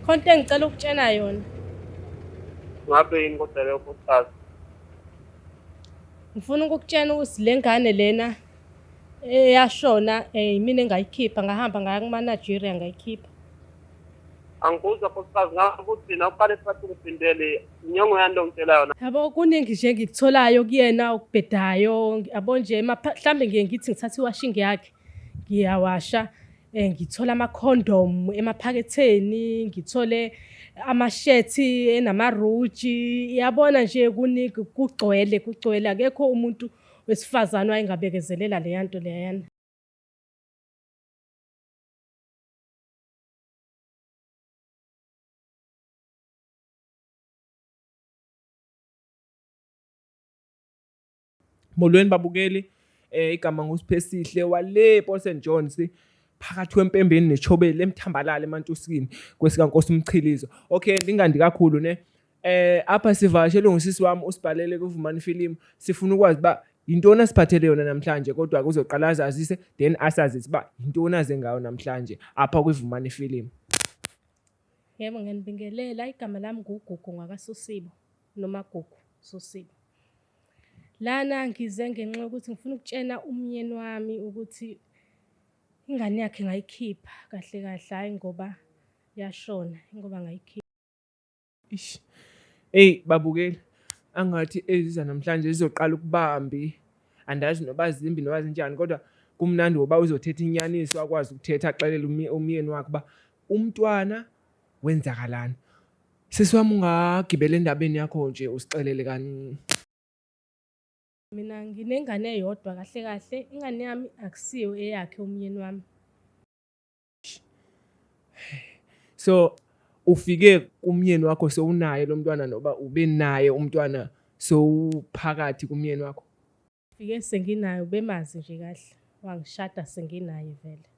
Khona into engicela ukutshena yona. Ngabe yini kodwa leyo nkosikazi? Ngifuna ukukutshena ukuthi le ngane lena eyashona yimina engayikhipha, ngahamba ngaya kuma-Nigeria ngayikhipha. Angikuzwa nkosikazi, ngabe ukuthi nawuqale phansi uphindele inyongo yani lo ngitshela yona. Yabo kuningi nje ngikutholayo kuyena okubhedayo, yabo nje mhlawumbe ngiye ngithi ngithatha iwashing yakhe ngiyawasha, ngithola ama-condom emaphaketheni, ngithole amashethi enamaruji, yabona nje kuningi kugcwele akekho umuntu wesifazane wayengabekezelela leya nto leyana. Molweni babukeli, igama nguSiphesihle wale Paul St John's phakathi kwempembeni nechobeni emthambalala eMantusikini kwesikaNkosi uMchilizo. Okay, lingandi kakhulu ne. Apha sivakashele ngusisi wami usibhalele kuVumani Film. Sifuna ukwazi ba intona siphathele yona namhlanje kodwa kuzoqala azazise then asazi ba intona zengayo namhlanje apha kuVumani Film. Yebo ngiyanibingelela, igama lami nguGugu ngakaSosibo noma Gugu Sosibo. Lana ngize ngenxa yokuthi ngifuna ukutshena umyeni wami ukuthi ingane yakhe ngayikhipha kahle kahle, hayi ngoba yashona, ngoba ngayikhipha. Ish. Hey babukeli, angathi eziza namhlanje zizoqala ukubambi. Andazi noba zimbi noba zinjani kodwa kumnandi ngoba uzothetha inyaniso akwazi ukuthetha axelele umyeni wakhe ba umntwana wenzakalani. Sisi wami ungagibela endabeni yakho nje usixelele kani. Mina nginengane eyodwa kahle kahle, ingane yami akusiyo eyakhe umyeni wami. So ufike kumyeni wakho sowunaye lo mntwana noba ube naye umntwana sowuphakathi kumyeni wakho? Fike senginayo, bemazi nje kahle, wangishada senginaye vele.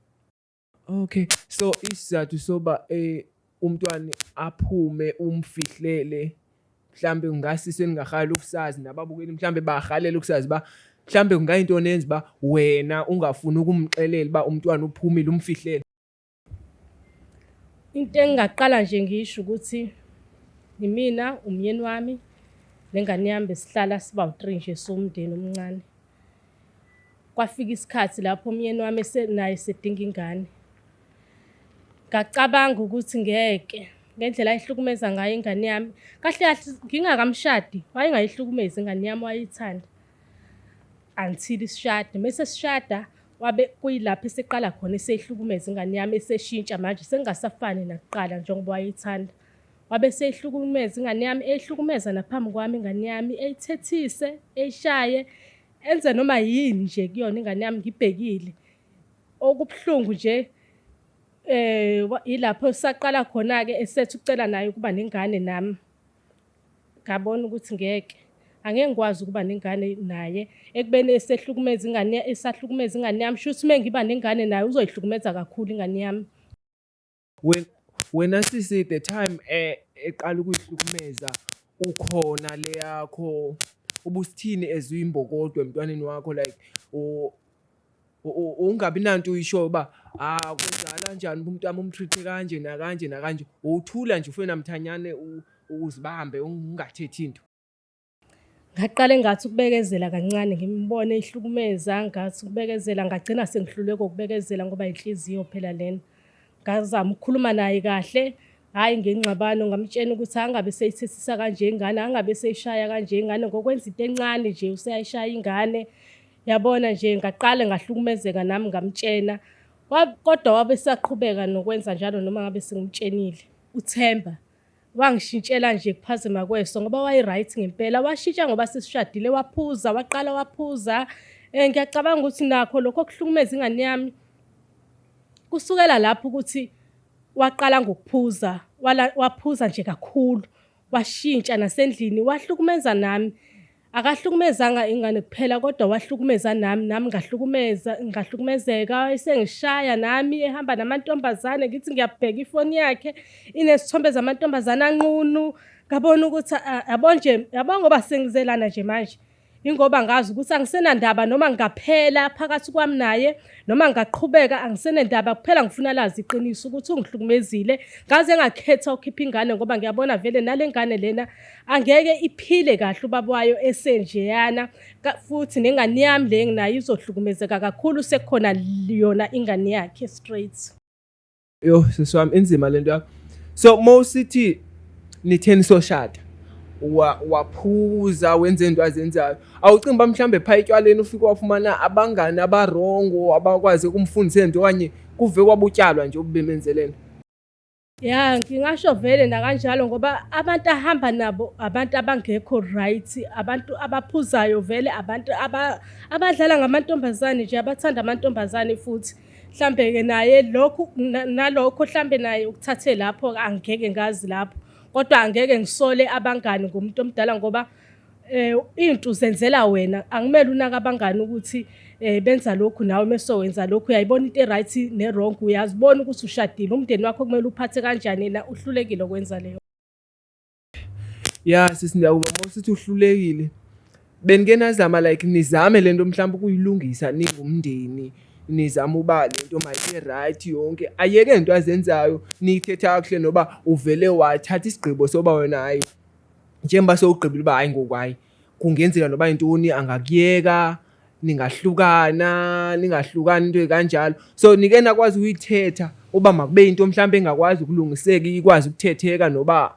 Okay, so isizathu soba umntwana aphume umfihlele mhlambe ungasise ningahala ukusazi nababukeli mhlambe bahalela ukusazi ba mhlambe kungayinto nenzi ba wena ungafuni ukumxelela ba umntwana uphumile umfihlele. Into engaqala nje ngisho ukuthi yimina, umyeni wami, nengane yami besihlala siba u3 nje somndeni omncane. Kwafika isikhathi lapho umyeni wami naye sedinga ingane. Ngacabanga ukuthi ngeke ngendlela ayihlukumeza ngayo ingane yami. Kahle kahle ngingakamshadi, wayengayihlukumeza ingane yami, wayithanda. Until sishade, mase sishada wabe kuyilapho eseqala khona esehlukumeza ingane yami, eseshintsha manje sengasafani nakuqala njengoba wayithanda. Wabe sehlukumeza ingane yami, ehlukumeza naphambi kwami ingane yami, eyithethise, eyishaye, enze noma yini nje kuyona ingane yami ngibhekile. Okubhlungu nje ilapho saqala khona ke esethu ucela naye ukuba nengane nami. Ngabona ukuthi ngeke, angeke ngikwazi ukuba nengane naye ekubeni esahlukumeza ingane yami, shuthi mengiba nengane naye uzoyihlukumeza kakhulu ingane yami. Wena sisi the time eqala ukuyihlukumeza ukhona le yakho ubusithini ezuyimbokodwe emntwaneni wakho like ungabi nanto uyisho ba kwenza kanjani umuntu wami umtreat kanje nakanje nakanje, uthula nje ufuna mthanyane uzibambe ungathethi into. Ngaqale ngathi ukubekezela kancane, ngimbone ihlukumeza, ngathi ukubekezela, ngagcina sengihluleke ukubekezela ngoba inhliziyo phela lena. Ngazama ukukhuluma naye kahle, hayi ngengxabano, ngamtshela ukuthi angabe seyithethisa kanje ingane, angabe seyishaya kanje ingane, ngokwenza into encane nje useyayishaya ingane. Yabona nje ngaqale ngahlukumezeka nami ngamtshena. Kodwa wabe saqhubeka nokwenza njalo noma ngabe sengimtshenile. uThemba wangishintshela nje kuphazima kweso ngoba wayi right ngempela, washintsha ngoba sesishadile, waphuza, waqala waphuza. Ngiyacabanga ukuthi nakho lokho kuhlukumeza ingane yami kusukela lapho ukuthi waqala ngokuphuza, waphuza nje kakhulu, washintsha nasendlini, wahlukumeza nami. Akahlukumezanga ingane kuphela kodwa wahlukumeza nami ngahlukumezeka, esengishaya nami, ehamba namantombazane, ngithi ngiyabheka ifoni yakhe inesithombe zamantombazane anqunu. Ngabona ukuthi yabo ngoba sengizelana nje manje ingoba ngazi ukuthi angisenandaba noma ngaphela phakathi kwami naye noma ngaqhubeka angisenandaba kuphela ngifuna lazi iqiniso ukuthi ungihlukumezile ngaze ngakhetha ukhipha ingane ngoba ngiyabona vele nale ngane lena angeke iphile kahle ubaba wayo esenjeyana futhi nengane yami le nginayo izohlukumezeka kakhulu sekukhona yona ingane yakhe straight. Yo sisiwami inzima lento yakho. So mawusithi nitheni soshada waphuza wenze into azenzayo awucimba mhlambe pha etywaleni ufike wafumana abangani abarongo abakwazi ukumfundisa into okanye kuve kwabutyalwa nje ubemenzelene? Ya ngingasho vele nakanjalo ngoba abantu ahamba nabo abantu abangekho right, abantu abaphuzayo vele, abantu abadlala ngamantombazane nje abathanda amantombazane futhi mhlambe ke naye lokhu nalokho mhlambe naye ukuthathe lapho angeke ngazi lapho. Kodwa angeke ngisole abangani ngomuntu omdala ngoba into uzenzela wena angimele unaka abangani ukuthi benza lokhu nawe mesowenza lokhu uyayibona into eright nerong uyazibona ukuthi ushadile umndeni wakho kumele uphathe kanjani na uhlulekile ukwenza leyo. Yeah sisindawuba mawusithi uhlulekile benike nazama like nizame lento mhlawumbe ukuyilungisa ningumndeni nizama uba lento mayibe right yonke ayeke into azenzayo nithetha kahle noba uvele wathatha isigqibo soba wena hayi njengoba sowugqibile uba hayi ngokwayi kungenzeka noba intoni angakuyeka ningahlukani into ekanjalo so nike nakwazi uyithetha uba makube into mhlawumbe engakwazi ukulungiseka ikwazi ukuthetheka noba.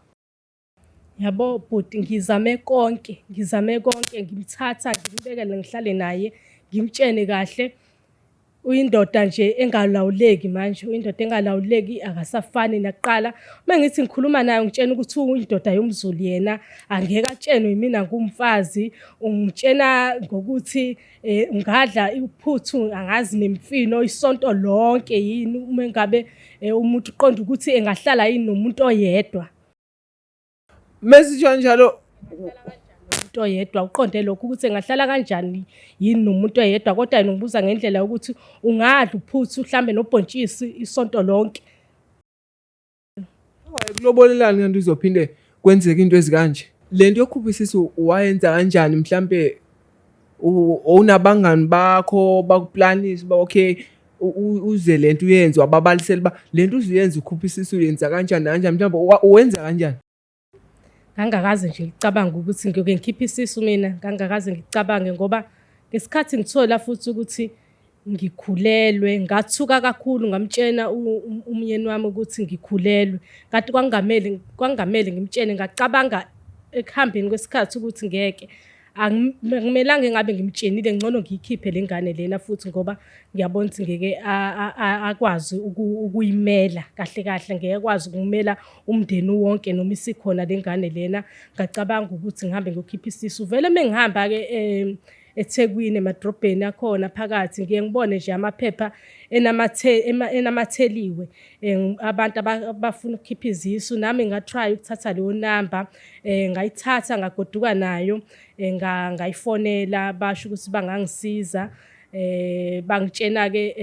Yabo bhuti ngizame konke ngimthatha ngimbekele ngihlale naye ngimtshene kahle uyindoda nje engalawuleki manje uyindoda engalawuleki akasafani nakuqala mengithi ngikhuluma naye ngitshena ukuthi uyindoda yomZulu yena angeke atshenwe yimina ngumfazi ungitshena ngokuthi ungadla iphuthu angazi nemfino isonto lonke yini uma ngabe umuntu uqonda ukuthi engahlala yini nomuntu oyedwa message kanjalo umuntu oyedwa uqonde lokho ukuthi engahlala kanjani yini nomuntu oyedwa kodwa yena ngibuza ngendlela yokuthi ungadla uphuthu mhlambe nobhontshisi isonto lonke. Kulobolelani kanti uzophinde kwenzeka into ezikanje lento yokhupha isisu wayenza kanjani mhlambe unabangani bakho bakuplanisa ba okay uze lento uyenze wababalisela ba lento uziyenza ukhupha isisu uyenza kanjani mhlambe uwenza kanjani? Ngangakaze nje ngicabanga ukuthi ngiyoke ngikhiphe isisu mina ngangakaze ngicabange ngoba ngesikhathi ngithola futhi ukuthi ngikhulelwe ngathuka kakhulu ngamtshena umyeni wami ukuthi ngikhulelwe kanti kwangamele ngimtshene ngacabanga ekuhambeni kwesikhathi ukuthi ngeke akumelanga ngabe ngimtshenile ngcono ngiyikhiphe lengane lena futhi ngoba ngiyabona ukuthi ngeke akwazi ukuyimela kahle ngeke akwazi ukumela umndeni wonke noma isikhona lengane lena ngacabanga ukuthi ngihambe ngiyokhipha isisu vele mengihamba ke eThekwini emadrobheni akhona phakathi ngiye ngibone nje amaphepha enamatheliwe abantu abafuna ukukhipha izisu nami ngatry ukuthatha leyo number ngayithatha ngagoduka nayo ngayifonela basho ukuthi bangangisiza bangitshena ke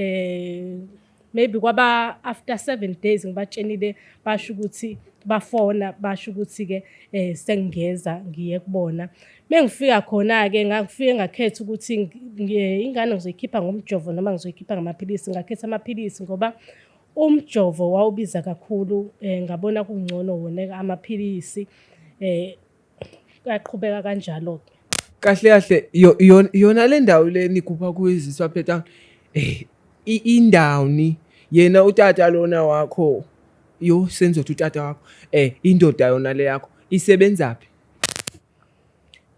maybe kwaba after 7 days ngibatshenile basho ukuthi bafona basho ukuthi ke sengingeza ngiye kubona mengifika khona ke ngafike ngakhetha ukuthi ingane ngizoyikhipha ngomjovo noma ngizoyikhipha ngamaphilisi ngakhetha amaphilisi ngoba umjovo wawubiza kakhulu ngabona kungcono wona amaphilisi yaqhubeka kanjalo ke kahle yona le ndawo le nikhupha kuyiziswa phetha indawuni yena utata lona wakho yo senzothi utata wakho indoda yona le yakho isebenzaphi?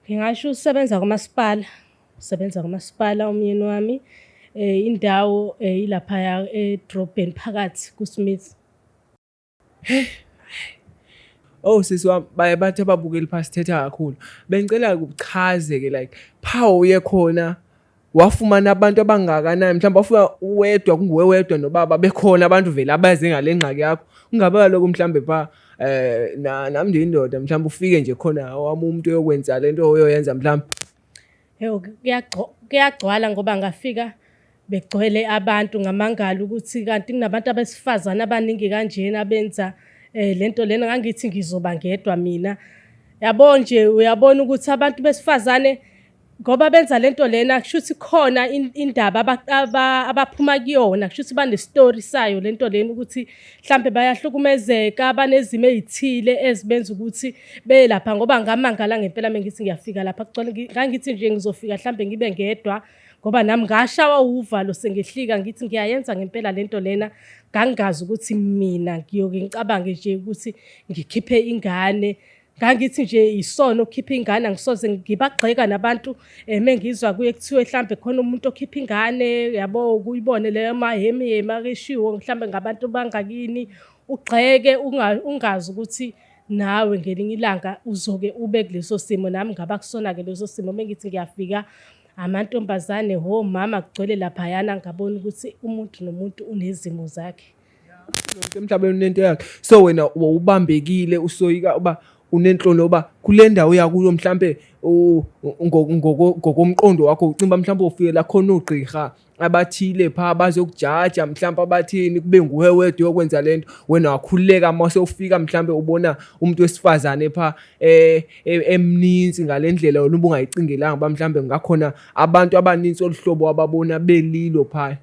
Ngingasho usebenza kwamasipala umyeni wami indawo ilapha edrobheni phakathi kuSmith. Oh sisi wami baye bathi ababukeli phasi thetha kakhulu bengicela ukuchaze ke like phawu uye khona wafumana abantu abangakanani mhlawumbe wafuna uwedwa kunguwe wedwa nobaba bekhona abantu vele abaze ngale ngxaki yakho ungabe lokho mhlawumbe pha nami nje indoda mhlawumbe ufike nje khona wami umuntu oyokwenza lento oyoyenza mhlawumbe kuyagcwala ngoba ngafika begcwele abantu ngamangala ukuthi kanti kunabantu abesifazana abaningi kanjena abenza lento lena ngangithi ngizoba ngedwa mina yabo nje uyabona ukuthi abantu besifazane ngoba benza lento lena kusho ukuthi khona indaba abaphuma kuyona, kusho ukuthi banestori sayo lento lena ukuthi mhlambe bayahlukumezeka, banezimo ezithile ezibenza ukuthi belapha. Ngoba ngamangala ngempela mengithi ngiyafika lapha kugcwele, ngangithi nje ngizofika mhlambe ngibe ngedwa ngoba nami ngashawa uvalo sengihlika ngithi ngiyayenza ngempela lento lena, ngangazi ukuthi mina ngiyoke ngicabange nje ukuthi ngikhiphe ingane. Ngangithi nje isono ukukhipha ingane, angisoze ngibagxeka nabantu mengizwa kuye kuthiwe mhlambe khona umuntu okhipha ingane, yabo ukuyibone leyo mahemi akeshiwo mhlambe ngabantu bangakini, ugxeke ungazi ukuthi nawe ngelinye ilanga uzoke ube kuleso simo. Nami ngaba kusona-ke leso simo mengithi ngiyafika amantombazane mama kugcwele laphayana, ngabona ukuthi umuntu nomuntu unezimo zakhe. Lonke emhlabeni unento yakhe. So wena ubambekile usoyika uba unenhloni oba kule ndawo yakuyo mhlambe ngokomqondo wakho ucimba mhlambe ufike la khona ugqirha abathile pha bazokujaja mhlambe abathini kube nguwe wedwa yokwenza lento, wena wakhululeka mase ufika mhlambe ubona umuntu wesifazane pha emninzi ngalendlela wena ubungayicingelanga ba mhlambe ngakhona abantu abaninzi olhlobo ababona belilo pha.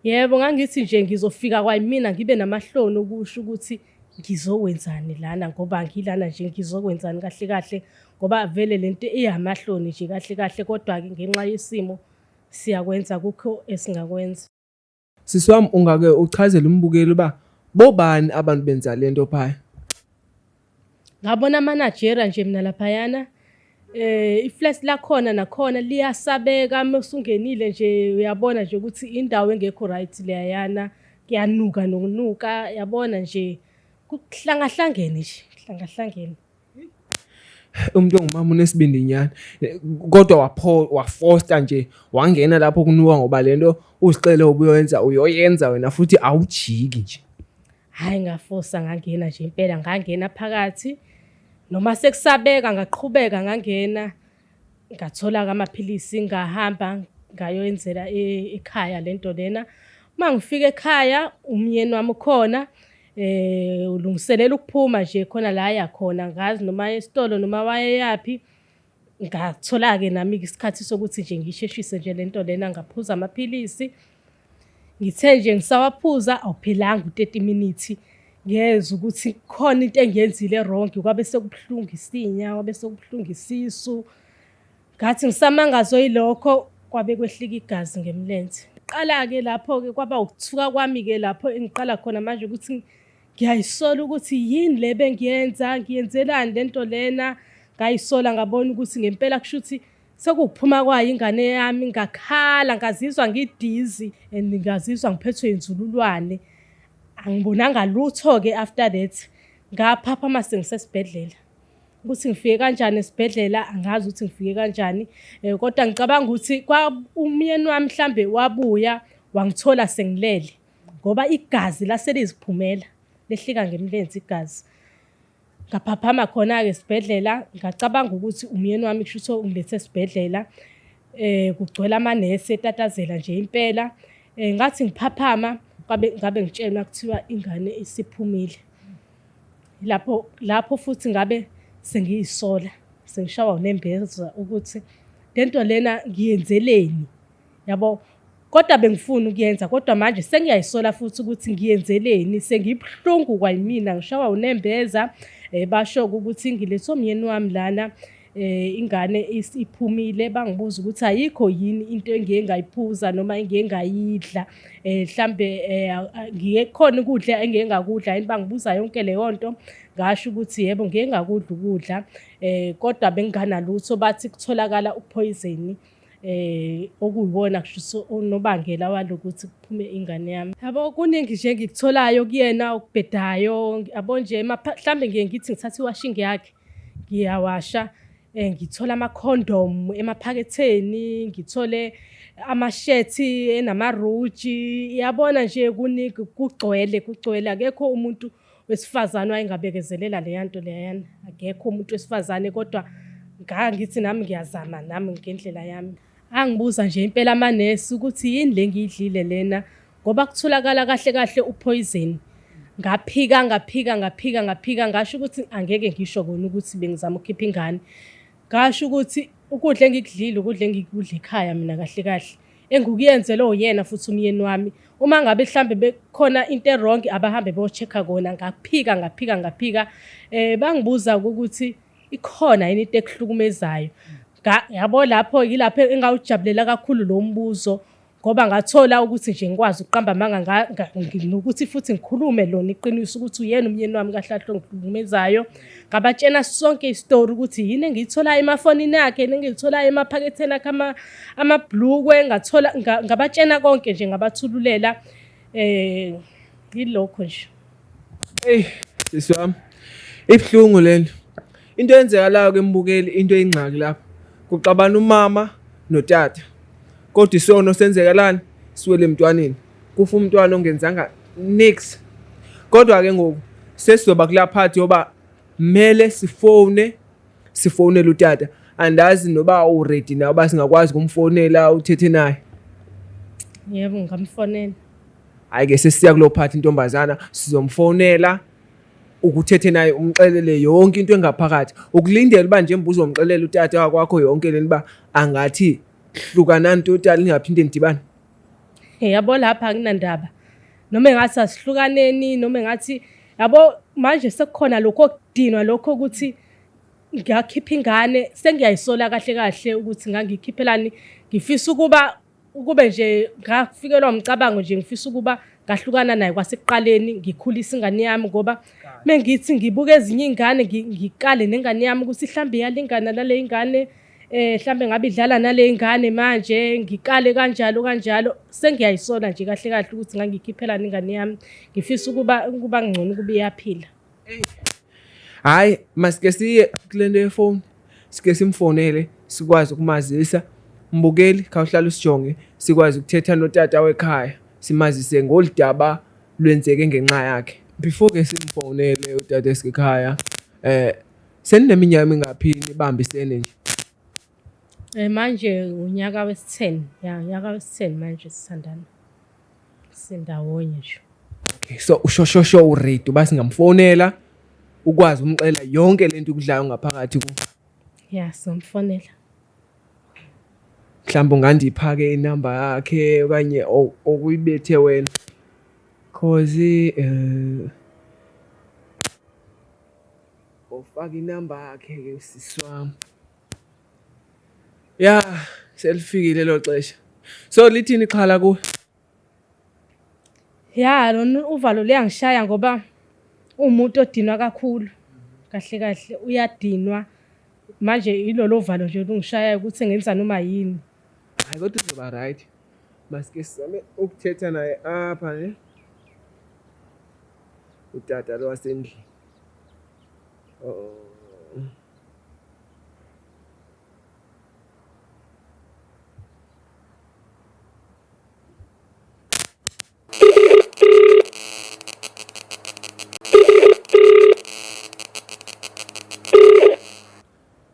Yebo, ngangithi nje ngizofika kwayimina ngibe namahloni ukusho ukuthi ngizowenzani lana, ngoba ngilana nje ngizokwenzani kahle kahle, ngoba vele lento iyamahloni nje kahle kahle. Kodwa-ke ngenxa yesimo siyakwenza, kukho esingakwenza. Sisi wami, ungake uchazele umbukeli uba bobani abantu benza lento pha? Ngabona ama-Nigeria nje mina laphayana, iflesh lakhona nakhona liyasabeka. Mesungenile nje uyabona nje ukuthi indawo engekho right leyana, kuyanuka nokunuka, yabona nje kuhlangahlangene nje, kuhlangahlangene. Umuntu ongumama unesibindi nyana, kodwa wafosta nje wangena lapho kunuka ngoba lento uzicele uyoyenza wena futhi awujiki nje. Hayi, ngafosa ngangena nje impela, ngangena phakathi noma sekusabeka ngaqhubeka, ngangena ngathola amaphilisi, ngahamba ngayoyenzela ekhaya lento lena. Uma ngifika ekhaya umyeni wami ukhona, ulungiselela ukuphuma nje khona la yakhona, ngazi noma esitolo noma wayeyapi. Ngathola-ke nami isikhathi sokuthi nje ngisheshise nje lento lena, ngaphuza amaphilisi. Ngithe nje ngisawaphuza awuphelanga u-30 minutes ngezwe ukuthi khona into engiyenzile wrong, kwabe sekubuhlungu isinya, kwabe sekubuhlungu isisu. Ngathi ngisamangazo yilokho kwabe kwehlika igazi ngemlenze. Qala-ke lapho-ke kwaba ukuthuka kwami-ke lapho engiqala khona manje ukuthi ngiyayisola ukuthi yini le bengiyenza, ngiyenzelani lento lena. Ngayisola ngabona ukuthi ngempela kusho ukuthi sekuphuma kwayo ingane yami. Ngakhala, ngazizwa ngidizi and ngazizwa ngiphethwe inzululwane. Angibonanga lutho-ke after that, ngaphaphama sengisesibhedlela. Ukuthi ngifike kanjani esibhedlela angazi ukuthi ngifike kanjani, kodwa ngicabanga ukuthi umyeni wami mhlambe wabuya wangithola sengilele ngoba igazi laseliziphumela, lehlika ngemlenze igazi. Ngaphaphama khona-ke esibhedlela, ngacabanga ukuthi umyeni wami kusho ukuthi ungilethe esibhedlela, kugcwele amanesi etatazela nje impela. Ngathi ngiphaphama ngabe ngitshelwa kuthiwa ingane isiphumile. Lapho futhi ngabe sengiyisola, sengishawa unembeza ukuthi lento lena ngiyenzeleni, yabo. Kodwa bengifuna ukuyenza, kodwa manje sengiyayisola futhi ukuthi ngiyenzeleni, sengibuhlungu kwayimina, ngishawa unembeza. Basho ukuthi ngilethwe umyeni wami lana, ingane iphumile. Bangibuza ukuthi ayikho yini into engiye ngayiphuza noma engiye ngayidla, mhlambe khona ukudla engiye ngakudla yini. Bangibuza yonke leyo nto, ngasho ukuthi yebo ngiye ngakudla ukudla, kodwa benginganalutho. Bathi kutholakala upoison, okuyiwona kusho unobangela walokuthi kuphume ingane yami. Yabo, kuningi nje ngikutholayo kuyena okubhedayo, yabo nje mhlambe ngiye ngithi ngithatha iwashing yakhe ngiyawasha, ngithola ama-condom emaphaketheni, ngithole amashethi enamaruji. Yabona nje kuningi, kugcwele. Akekho umuntu wesifazane wayengabekezelela leya nto leyana, akekho umuntu wesifazane. Kodwa ngangithi nami ngiyazama nami ngendlela yami. Angibuza nje impela amanesi ukuthi yini le ngiyidlile lena, ngoba kutholakala kahle kahle upoison. Ngaphika ngasho ukuthi angeke ngisho kona ukuthi bengizama ukukhipha ingane. Ngasho ukuthi ukudla engikudlile ukudla engikudla ekhaya mina kahle kahle engikuyenzelwe uyena futhi umyeni wami. Uma ngabe mhlambe bekhona into errong abahambe bocheck-a kona ngaphika bangibuza ukuthi ikhona yini into ekuhlukumezayo. Yabo lapho yilapho engawujabulela kakhulu lo mbuzo ngoba ngathola ukuthi nje ngikwazi ukuqamba amanga nokuthi futhi ngikhulume lona iqiniso ukuthi uyena umyeni wami kahle kahle ongihlukumezayo. Ngabatshena sonke istory ukuthi yini engiyitholayo emafonini akhe, yini engiyitholayo emaphaketheni akhe amabhlukwe, ngabatshena konke nje ngabathululela yilokho nje. Hey sisi wami, ibhlungu lento. Into eyenzekalayo kembukeli into eyingxaki lapha. Kuxabana umama notata. Kodwa isono senzekalani siwele emntwaneni. Kufa umntwana ongenzanga nix. Kodwa ke ngoku sesizoba kula part yoba mele sifonele utata. Andazi noba u ready na uba singakwazi kumfonela uthethe naye. Yebo ngamfonela. Hayi ke sesiya kulo part intombazana sizomfonela ukuthethe naye umxelele yonke into engaphakathi. Ukulindela uba nje mbuzo umxelela utata wakwakho yonke leni ba angathi hlukanani total ingaphinde ndibani. Yabo lapha akunandaba. Noma engathi asihlukaneni noma engathi yabo manje sekukhona lokho okudinwa lokho ukuthi ngiyakhipha ingane sengiyayisola kahle kahle ukuthi ngangikhiphelani. Ngifisa ukube nje ngafikelwa umcabango nje ngifisa ukuba ngahlukana naye kwasekuqaleni ngikhulisa ingane yami ngoba mengithi ngibuka ezinye ingane ngikale nengane yami ukuthi mhlambe iyalingana nale ingane mhlambe ngabe idlala nale ingane manje ngikale kanjalo sengiyayisola nje kahle kahle ukuthi ngangikhiphela ingane yami ngifisa ukuba ngcono ukuba iyaphila. Hayi masike siye kulento yefoni sike simfonele sikwazi ukumazisa mbukeli khawuhlala usijonge sikwazi ukuthetha notata wekhaya simazise ngolidaba lwenzeke ngenxa yakhe. Before ke simfonele utata esekhaya seneminyaka emingaphi ibambisene nje? Manje unyaka wesi-10 unyaka wesi-10 manje sithandana sindawonye nje. Okay so ushosho uready basi ngamfonela ukwazi umxela yonke lento ukudlayo ngaphakathi ku. Yeah somfonela. Mhlawumbe ungandipha ke inamba yakhe okanye okuyibethe wena cause ofaka inamba yakhe ke sisi wami. Yeah selifikile lo xesha. So lithini iqhala ku? Yeah lona uvalo liyangishaya ngoba umuntu odinwa kakhulu kahle kahle uyadinwa manje ilolo valo nje lungishaya ukuthi ngenza noma yini. Hayi kodwa uzoba right. Masike sizame ukuthetha naye apha ne. Utata lo wasendlini.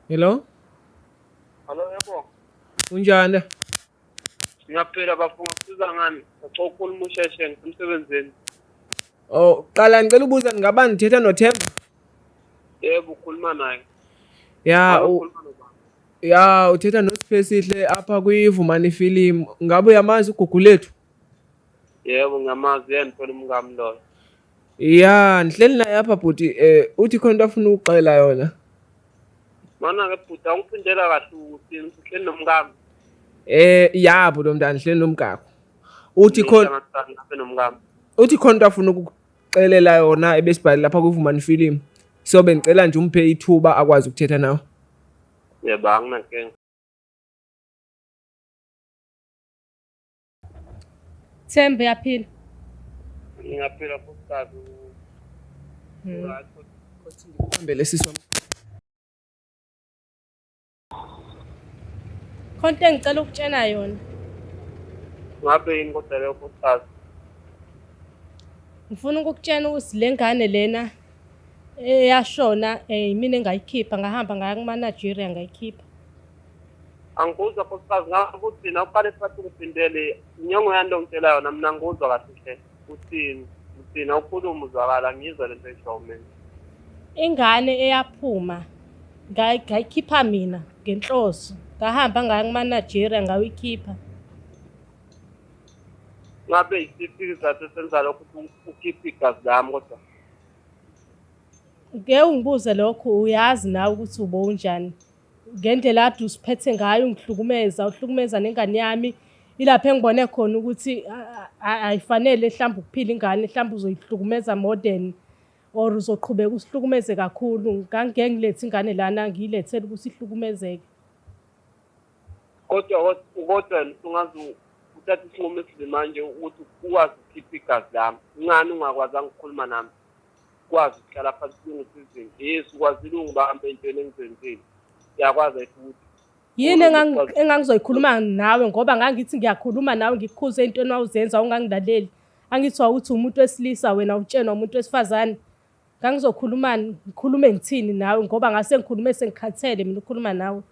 Hello? Hello yebo. Unjani? Ngiyaphila bafunga siza ngani? Ukhuluma usheshe emsebenzini. Oh, qala ngicela ubuza ngabani ndithetha noThemba? Yebo ukhuluma naye. Ya, uthetha noSiphesihle apha kwiVumani Film. Ngabe uyamazi ugugu lethu? Yebo ngiyamazi yena phela umngami loyo. Ya, nihleli naye apha bhuti uthi khona into afuna ukuxela yona. Mana ke bhuti angiphindela kahle ukuthi sihleli nomngami. Yabo lo mntana nihleli nomgaqo. Uthi khona nomngami. Uthi khona into afuna ukuxelela yona ebesibhali lapha kwiVumani Film. So bengicela nje umphe ithuba akwazi ukuthetha nawe. Yebo anginankinga. Themba yaphila. Ngiyaphila futhi Uhambele sisi wami. Khonto engicela ukutshena yona. Ngabe yini kodwa leyo futhi Ngifuna ukukutshena ukuthi le ngane lena eyashona mina engayikhipha ngahamba ngaya kuma-Nigeria ngayikhipha. angikuzwa futhi ngakuthi na uqale esikhathi uphindele inyongo yami ngitshela yona mina ngikuzwa kahle uthina ukhuluma uzwakala ngizwa lento esho mina. Ingane eyaphuma ngayikhipha mina ngenhloso ngahamba ngaya kuma-Nigeria ngawikhipha. Ngabe yisiphi isizathu esenza lokho ukuthi ukhiphe igazi lami kodwa? Ngeke ungibuze lokho, uyazi nawe ukuthi ubunjani. Ngendlela kade usiphethe ngayo uhlukumeza nengane yami, ilapho engibone khona ukuthi ayifanele mhlawumbe ukuphila ingane, mhlawumbe uzoyihlukumeza more than or uzoqhubeka usihlukumeze kakhulu. Ngangeke ngilethe ingane lana ngiyilethele ukuthi ihlukumezeke. Kodwa ungazi uthatha isinqumo esile manje ukuthi ukwazi ukukhipha igazi lami. Ingani ungakwazanga ukukhuluma nami? Ukwazi ukuhlala phansi kulungisa izinto. Yesu ukwazile ungibambe entweni engizenzile. Ngiyakwazi ukuthi yini engangizoyikhuluma nawe ngoba ngangithi ngiyakhuluma nawe ngikukhuze into nawuzenza ungangilaleli. Angithi wawuthi umuntu wesilisa wena utshenwa umuntu wesifazane. Ngangizokhulumani, ngikhulume ngithini nawe ngoba ngase ngikhulume sengikhathele mina ukukhuluma nawe.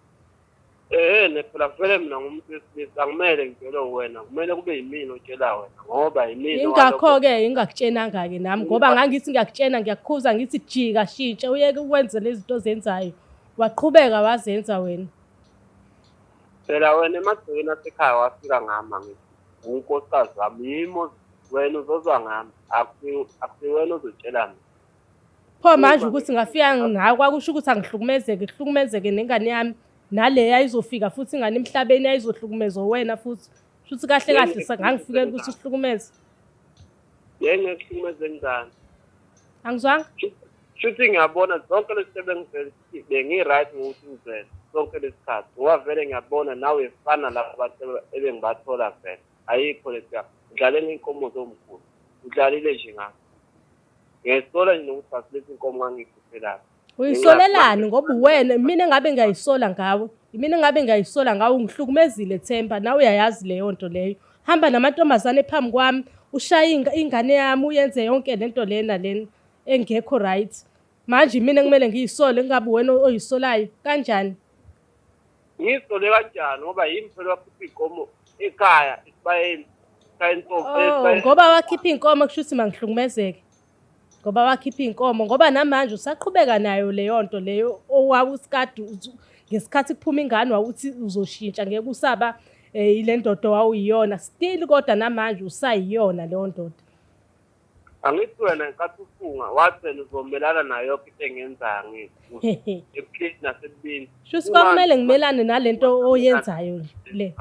Phela vele mina ngumuntu wesilisa angimele ngitshele wena, kumele kube yimina otshela wena ngoba yimina. Ingakho-ke ingakutshenanga-ke nami ngoba ngangithi ngiyakutshena ngiyakukhuza ngithi jika shintsha uyeke ukwenza lezi zinto ozenzayo. Waqhubeka wazenza wena. Phela wena emagcekeni asekhaya wafika ngami ngithi unkosikazi wami yimo wena uzozwa ngami akusiwena ozotshela mina. Pho manje ukuthi ngafika nawe kwakusho ukuthi ngihlukumezeke nengane yami nale ayizofika futhi ingane emhlabeni ayizohlukumezwa wena futhi. Shuthi kahle ngangifikela ukuthi uhlukumeze. Yenge ngihlukumeze ngani? Angizwanga? Shuthi ngiyabona zonke lesisebenzi bengi-right ngokuthi ngizele sonke lesikhathi. Ngoba vele ngiyabona nawe efana labantu ebengibathola vele. Ayikho lesiya. Ngidlale ngey'nkomo zomkhulu. Ngidlalile nje ngami. Ngiyayisola nje nokuthi asilezi inkomo ngangiyikhuphelayo. Uyisolelani ngoba wena mina ngabe ngiyayisola ngawe. Mina ngabe ngiyayisola ngawe ungihlukumezile Themba nawe uyayazi leyo nto leyo. Hamba namantombazane phambi kwami ushaya ingane yami uyenze yonke lento lena engekho right. Manje mina kumele ngiyisole ngabe wena oyisolayo kanjani? Ngiyisole kanjani ngoba yimi phela wakhipha inkomo ekhaya esibayeni ngoba wakhipha inkomo kusho ukuthi mangihlukumezeke. Ngoba wakhipha inkomo ngoba namanje usaqhubeka nayo leyo nto leyo owawusikade ngesikhathi kuphuma ingane wawuthi uzoshintsha ngeke usaba ile ndodo wawuyiyona still kodwa namanje usayiyona leyo ndodo. Angithi wena nkathi ufunga wathi wena uzomelana nayo yonke into engenzayo ngithi eplate nasebini. Shuthi kwakumele ngimelane nalento oyenzayo le.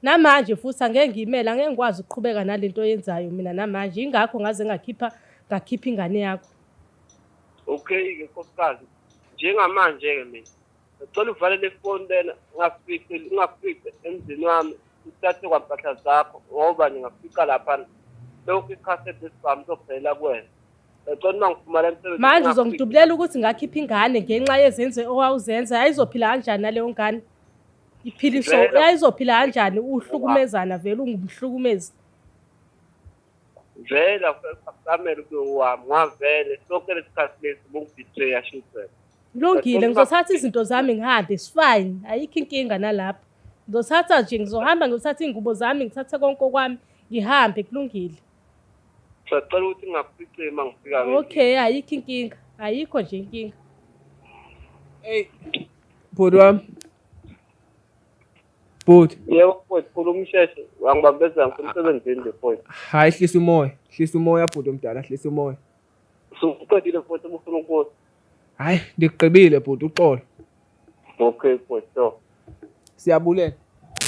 Namanje futhi angeke ngiyimela angeke ngikwazi ukuqhubeka nalento oyenzayo mina namanje ingakho ngaze ngakhipha ingane yakho. Okay ke nkosikazi njengamanje ke mina ngicela uvale le phone lena ungafice emzini wami uthathe kwampahla zakho ngoba ngingafika lapha lokho icassette esibami sokuphela kuwena. Ngicela mangiphumala emsebenzini manje uzongidublela ukuthi ngakhipha ingane ngenxa yezenze owawuzenza ayizophila kanjani naleyo ngane? Iphiliso ayizophila kanjani uhlukumezana vele ungumhlukumezi. Vele akusamele kube wami ngavele sonke lesikhathi lesi bungibetray ashuthe. Kulungile ngizothatha izinto zami ngihambe fine ayikho inkinga nalapha. Ngizothatha nje ngizohamba ngizothatha ingubo zami ngithathe konke kwami ngihambe kulungile. Sacela ukuthi ngingaphice mangifika nje. Okay ayikho inkinga ayikho nje inkinga. Hey bhuti wami. Bhuti. Yebo bhuti khuluma umsheshe wangibambeza ngomsebenzini nje bhuti. Hayi hlisa umoya bhuti omdala hlisa umoya. Usuqedile bhuti ubufuna ukubuza. Hayi ngigqibile bhuti uxolo. Okay bhuti so. Siyabulela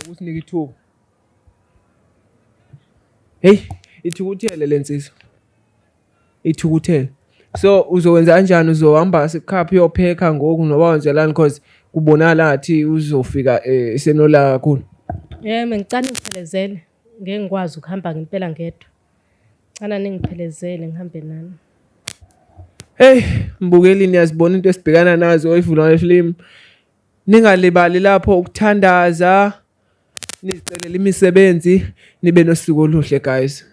ukusinika ithuba. Hey ithukuthele lensizwa. Ithukuthele. So uzowenza kanjani uzohamba sekhaphi uyopheka ngoku noba wenzelani because kubonala ngathi uzofika senola kakhulu. Ngicane ngiphelezele ngeke ngikwazi ukuhamba ngempela ngedwa. Cana ningiphelezele ngihambe nani. Hey mbukeli niyazibona into esibhekana nazo ifuna film. Ningalibali lapho ukuthandaza nizicelela imisebenzi nibe nosuku oluhle guys.